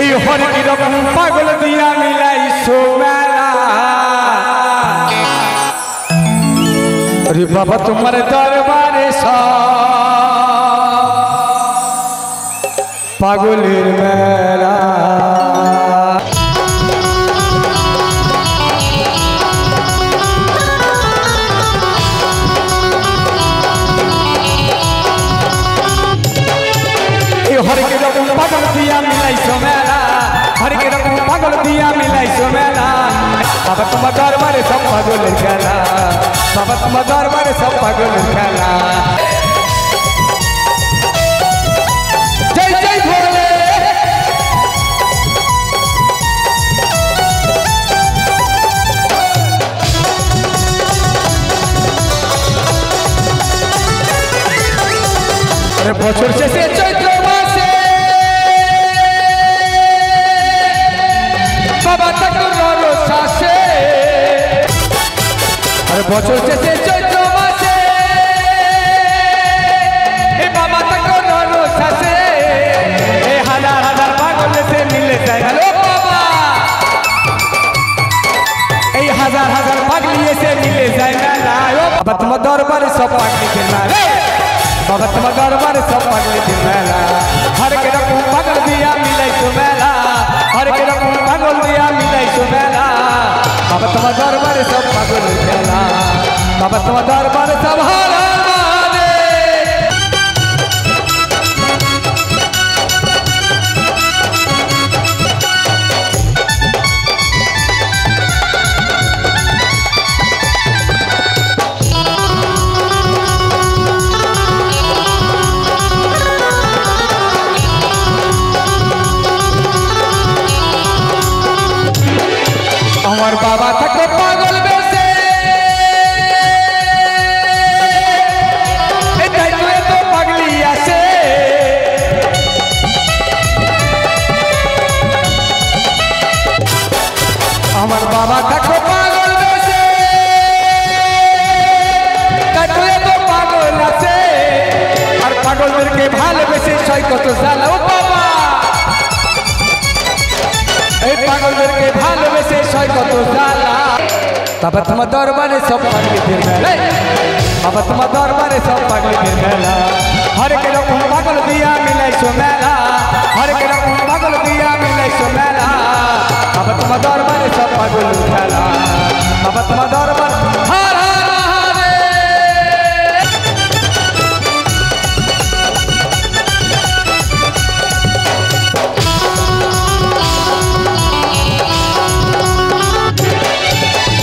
এই হরে কি রকম পাগল দিয়া মিলাইছো মেলা রে বাবা তোমার দরবারে পাগলের মেলা हर के रकम पागल दिया मिलाइছো मेला हर के रकम पागल दिया मिलाइছো मेला बाबा तुम दरबारे सब पागल खेला बाबा तुम दरबारे सब पागल खेला जय जय भोले अरे बछर शेषे चैत्र বছর শেষে চৈত্র মাসে এ বাবা তাকো নরো শাসে এ হাজার হাজার পাগল সে মিলে যায় হ্যালো বাবা এই হাজার হাজার পাগলি এসে মিলে যায় মেলা ও বাবা তোমার দরবারে সব পাগলি के मेला बाबा তোমার দরবারে সব পাগলি के मेला हर के रकम पागल दिया मिलाइছো मेला हर के रकम पागल दिया मिलाइছো मेला बाबा तुम्हार दरबारे सब पागल खेला बाबा तुम्हार दरबारे सब हारा আমার বাবা থাকে পাগল বেশে এটাই তো পাগলি আসে আমার বাবা থাকে পাগল বেশে এটাই তো পাগল আসে আর পাগলদেরকে ভালোবেসে সই কত জ্বালা ও বাবা এই পাগলদেরকে ভালোবেসে সই কত জ্বালা বাবা তোমার দরবারে সব পাগলিদের মেলা বাবা তোমার দরবারে সব পাগলিদের মেলা হর के रकम पागल दिया मिलाइছো मेला हर के रकम पागल दिया मिलाइছো मेला बाबा তোমার दरबारे सब पागल खेला बाबा তোমার दरबार हर हर हरे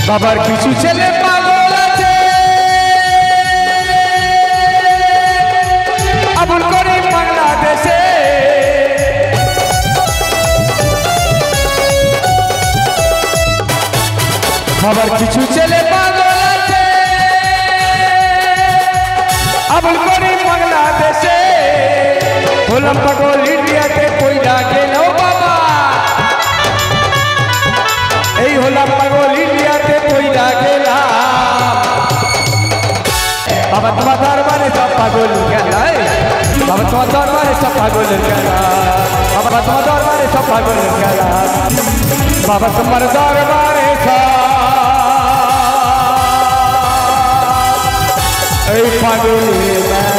বাবার কিছু ছেলে পাগল আছে আবুল করিম বাংলাদেশে বাবার কিছু ছেলে পাগল আছে আবুল করিম বাংলাদেশে হলাম পাগল ইন্ডিয়াতে কইরা গেল বাবা এই হলাম পাগল ইন্ডিয়াতে কইরা গেলাম বাবা তোমার দরবারে সব পাগল খেলা বাবা তোমার দরবারে সব পাগল খেলা বাবা তোমার দরবারে সব পাগল খেলা বাবা তোমার দরবারে এই পাগল